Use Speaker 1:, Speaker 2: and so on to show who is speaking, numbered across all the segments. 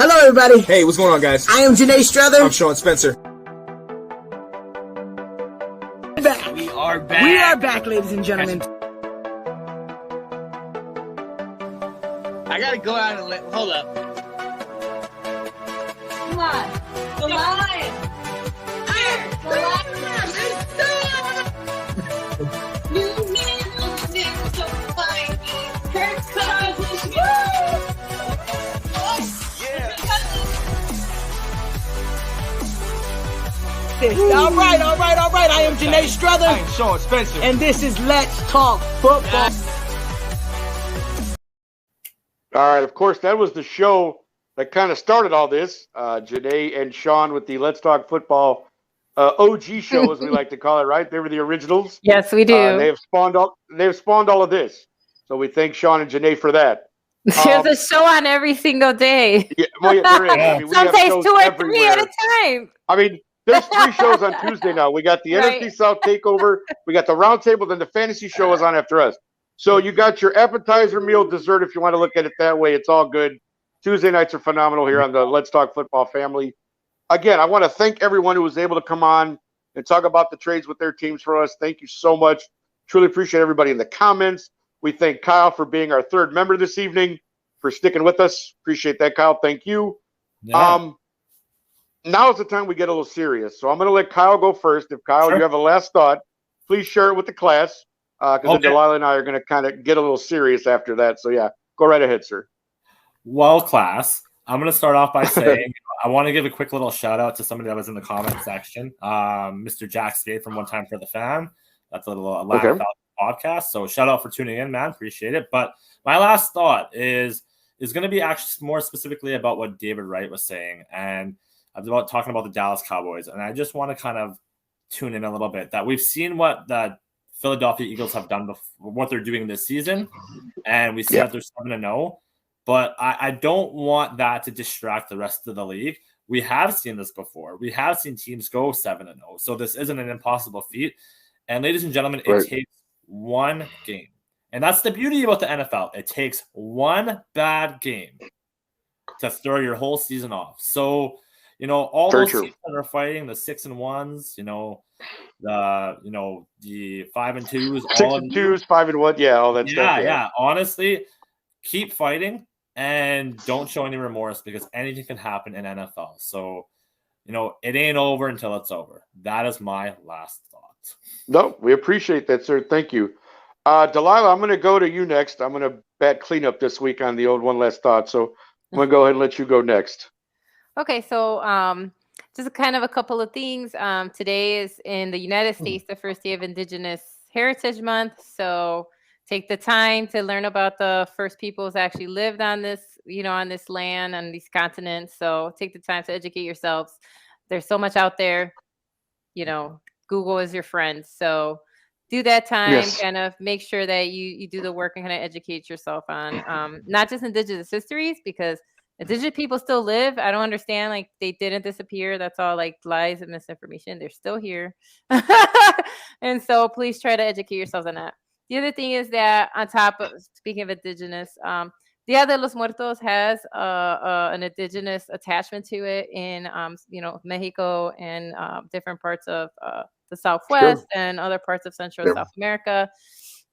Speaker 1: Hello, everybody.
Speaker 2: Hey, what's going on, guys?
Speaker 1: I am Janae Strother.
Speaker 2: I'm Sean Spencer.
Speaker 1: Back.
Speaker 3: We are back.
Speaker 1: We are back, ladies and gentlemen.
Speaker 3: I gotta go out and hold up.
Speaker 4: Come on. The lion. Here. The lion. You need to find me. Kirk Cousins.
Speaker 1: All right. I am Janae Strother.
Speaker 2: I'm Sean Spencer.
Speaker 1: And this is Let's Talk Football.
Speaker 5: All right, of course, that was the show that kind of started all this. Janae and Sean with the Let's Talk Football OG show, as we like to call it, right? They were the originals.
Speaker 6: Yes, we do.
Speaker 5: They have spawned all of this. So we thank Sean and Janae for that.
Speaker 6: There's a show on every single day.
Speaker 5: Yeah, well, yeah, there is. I mean, we have
Speaker 6: Sometimes
Speaker 5: shows
Speaker 6: 2 or 3
Speaker 5: everywhere.
Speaker 6: at a time.
Speaker 5: I mean, there's 3 shows on Tuesday now. We got the
Speaker 6: Right.
Speaker 5: NFC South Takeover. We got the Roundtable. Then the Fantasy Show is on after us. So you got your appetizer, meal, dessert, if you want to look at it that way. It's all good. Tuesday nights are phenomenal here on the Let's Talk Football family. Again, I want to thank everyone who was able to come on and talk about the trades with their teams for us. Thank you so much. Truly appreciate everybody in the comments. We thank Kyle for being our 3rd member this evening, for sticking with us. Appreciate that, Kyle. Thank you.
Speaker 7: Yeah.
Speaker 5: Now is the time we get a little serious. So I'm going to let Kyle go first. If Kyle, you have a last thought, please share it with the class. Because Delilah and I are going to kind of get a little serious after that. So, yeah, go right ahead, sir.
Speaker 7: Well, class, I'm going to start off by saying I want to give a quick little shout out to somebody that was in the comment section. Mr. Jack Spade from One Time for the Fan. That's a little laugh about the podcast. So shout out for tuning in, man. Appreciate it. But my last thought is going to be actually more specifically about what David Wright was saying. And about talking about the Dallas Cowboys. And I just want to kind of tune in a little bit that we've seen what the Philadelphia Eagles have done before, what they're doing this season. And we see that they're 7-0. But I don't want that to distract the rest of the league. We have seen this before. We have seen teams go 7-0. So this isn't an impossible feat. And ladies and gentlemen, it takes one game. And that's the beauty about the NFL. It takes one bad game to throw your whole season off. So, all those teams that are fighting, the 6-1s, the 5-2s,
Speaker 5: 6-2s, 5-1, all that stuff.
Speaker 7: Yeah. Honestly, keep fighting and don't show any remorse because anything can happen in NFL. So, it ain't over until it's over. That is my last thought.
Speaker 5: No, we appreciate that, sir. Thank you. Delilah, I'm going to go to you next. I'm going to bat cleanup this week on the old one last thought. So I'm going to go ahead and let you go next.
Speaker 6: Okay, so just kind of a couple of things. Today is in the United States, the first day of Indigenous Heritage Month. So take the time to learn about the first peoples that actually lived on this, on this land, on these continents. So take the time to educate yourselves. There's so much out there. Google is your friend. So do that time, kind of make sure that you do the work and kind of educate yourself on not just Indigenous histories, because Indigenous people still live. I don't understand. Like, they didn't disappear. That's all like lies and misinformation. They're still here. And so please try to educate yourselves on that. The other thing is that on top of, speaking of Indigenous, Dia de los Muertos has an Indigenous attachment to it in, Mexico and different parts of the Southwest and other parts of Central and South America.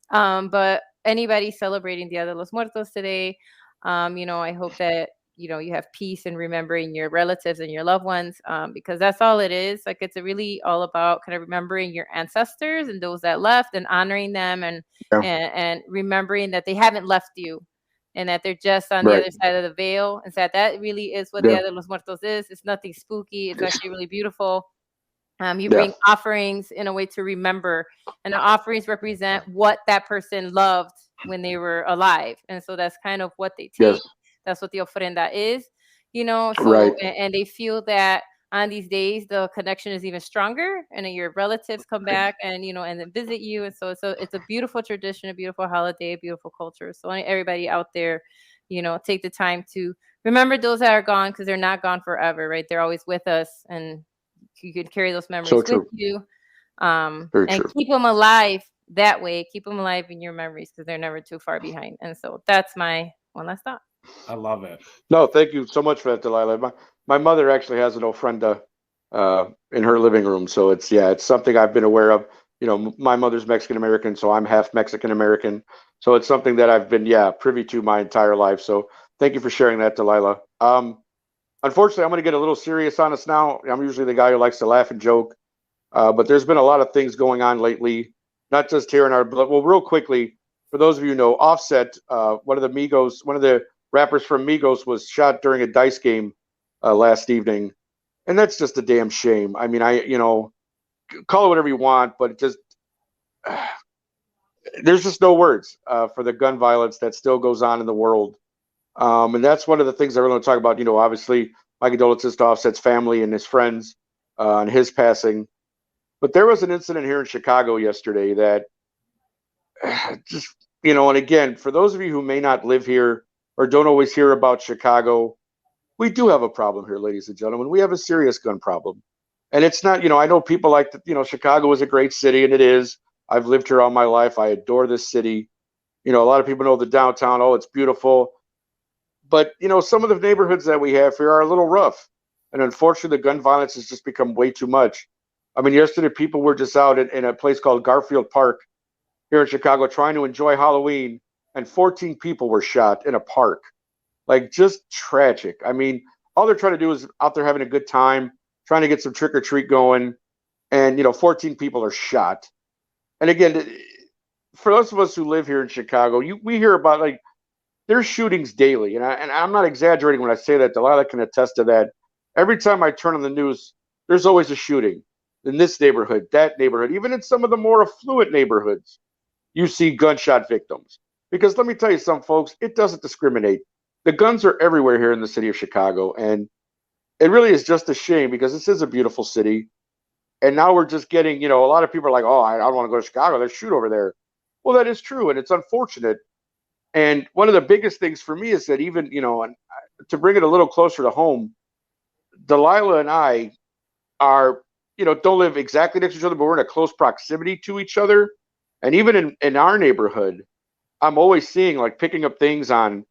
Speaker 6: But anybody celebrating Dia de los Muertos today, I hope that, you have peace in remembering your relatives and your loved ones, because that's all it is. Like, it's really all about kind of remembering your ancestors and those that left and honoring them and remembering that they haven't left you and that they're just on the other side of the veil. And so that really is what Dia de los Muertos is. It's nothing spooky. It's actually really beautiful. You bring offerings in a way to remember, and the offerings represent what that person loved when they were alive. And so that's kind of what they take. That's what the ofrenda is, and they feel that on these days, the connection is even stronger, and your relatives come back and, and then visit you. And so it's a beautiful tradition, a beautiful holiday, a beautiful culture. So everybody out there, take the time to remember those that are gone, because they're not gone forever, right? They're always with us, and you can carry those memories with you, and keep them alive that way. Keep them alive in your memories, because they're never too far behind. And so that's my one last thought.
Speaker 7: I love it.
Speaker 5: No, thank you so much for that, Delilah. My mother actually has an ofrenda in her living room, so it's something I've been aware of. My mother's Mexican American, so I'm half Mexican American. So it's something that I've been privy to my entire life. So thank you for sharing that, Delilah. Unfortunately, I'm going to get a little serious on us now. I'm usually the guy who likes to laugh and joke, but there's been a lot of things going on lately, not just here in our. Well, real quickly, for those of you who know, Offset, one of the rappers from Migos, was shot during a dice game last evening, and that's just a damn shame. I mean, call it whatever you want, but it just there's just no words for the gun violence that still goes on in the world. And that's one of the things I really want to talk about. Obviously, my condolences to Offset's family and his friends on his passing. But there was an incident here in Chicago yesterday that just, and again, for those of you who may not live here or don't always hear about Chicago, we do have a problem here, ladies and gentlemen. We have a serious gun problem. And it's not, I know people like that, Chicago is a great city, and it is. I've lived here all my life. I adore this city. A lot of people know the downtown. Oh, it's beautiful. But, some of the neighborhoods that we have here are a little rough. And unfortunately, the gun violence has just become way too much. I mean, yesterday, people were just out in a place called Garfield Park here in Chicago trying to enjoy Halloween, and 14 people were shot in a park. Like, just tragic. I mean, all they're trying to do is out there having a good time, trying to get some trick or treat going. And, 14 people are shot. And again, for those of us who live here in Chicago, we hear about, like, there's shootings daily. And I'm not exaggerating when I say that. Delilah can attest to that. Every time I turn on the news, there's always a shooting in this neighborhood, that neighborhood, even in some of the more affluent neighborhoods. You see gunshot victims. Because let me tell you something, folks, it doesn't discriminate. The guns are everywhere here in the city of Chicago. And it really is just a shame because this is a beautiful city. And now we're just getting, a lot of people are like, oh, I don't want to go to Chicago. There's shoot over there. Well, that is true. And it's unfortunate. And one of the biggest things for me is that even, and to bring it a little closer to home, Delilah and I are, don't live exactly next to each other, but we're in a close proximity to each other. And even in our neighborhood, I'm always seeing, like, picking up things on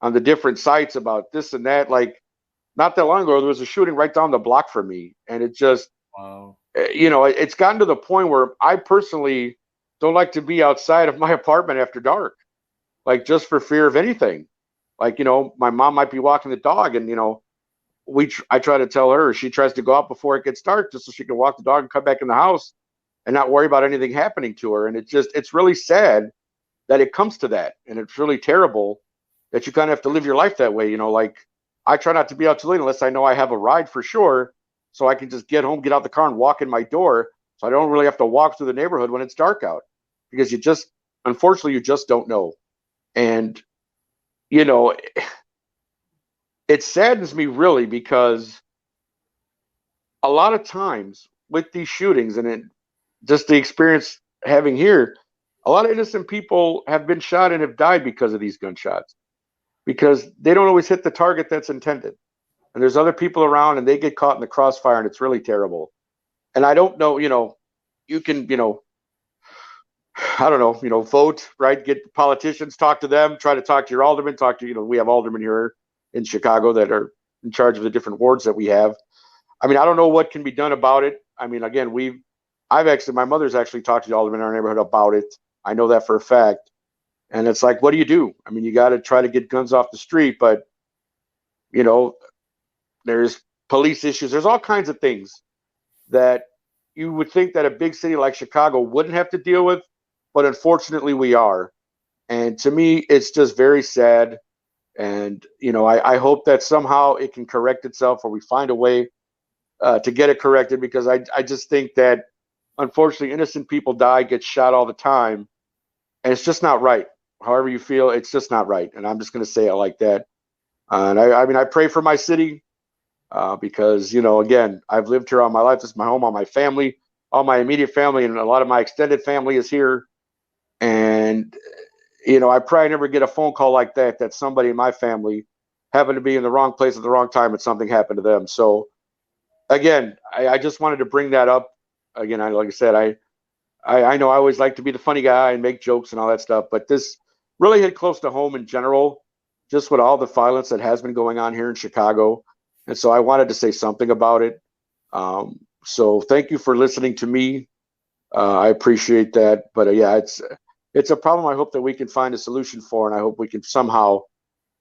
Speaker 5: the different sites about this and that. Like, not that long ago, there was a shooting right down the block from me. And it just,
Speaker 7: Wow.
Speaker 5: It's gotten to the point where I personally don't like to be outside of my apartment after dark, like, just for fear of anything. Like, my mom might be walking the dog, and, I try to tell her, she tries to go out before it gets dark just so she can walk the dog and come back in the house and not worry about anything happening to her. And it's really sad that it comes to that. And it's really terrible that you kind of have to live your life that way. Like, I try not to be out too late unless I know I have a ride for sure, so I can just get home, get out the car, and walk in my door. So I don't really have to walk through the neighborhood when it's dark out, because unfortunately, you just don't know. And, it saddens me really, because a lot of times with these shootings and just the experience having here, a lot of innocent people have been shot and have died because of these gunshots, because they don't always hit the target that's intended. And there's other people around and they get caught in the crossfire, and it's really terrible. And I don't know, you can, I don't know, vote, right? Get politicians, talk to them, try to talk to your alderman, we have aldermen here in Chicago that are in charge of the different wards that we have. I mean, I don't know what can be done about it. I mean, again, my mother's actually talked to the alderman in our neighborhood about it. I know that for a fact. And it's like, what do you do? I mean, you got to try to get guns off the street, but, there's police issues. There's all kinds of things that you would think that a big city like Chicago wouldn't have to deal with, but unfortunately we are. And to me, it's just very sad. And, I hope that somehow it can correct itself, or we find a way to get it corrected, because I just think that, unfortunately, innocent people get shot all the time, and it's just not right. However you feel, it's just not right. And I'm just going to say it like that. And I mean, I pray for my city because, again, I've lived here all my life. This is my home, all my family, all my immediate family, and a lot of my extended family is here. And, I probably never get a phone call like that somebody in my family happened to be in the wrong place at the wrong time and something happened to them. So, again, I just wanted to bring that up. Again, like I said, I know I always like to be the funny guy and make jokes and all that stuff, but this really hit close to home in general, just with all the violence that has been going on here in Chicago. And so I wanted to say something about it. So thank you for listening to me. I appreciate that. But yeah, it's a problem I hope that we can find a solution for, and I hope we can somehow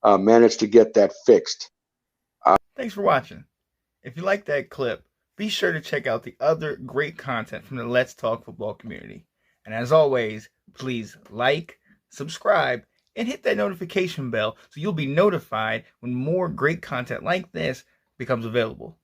Speaker 5: manage to get that fixed.
Speaker 2: Thanks for watching. If you like that clip, be sure to check out the other great content from the Let's Talk Football community. And as always, please like, subscribe, and hit that notification bell so you'll be notified when more great content like this becomes available.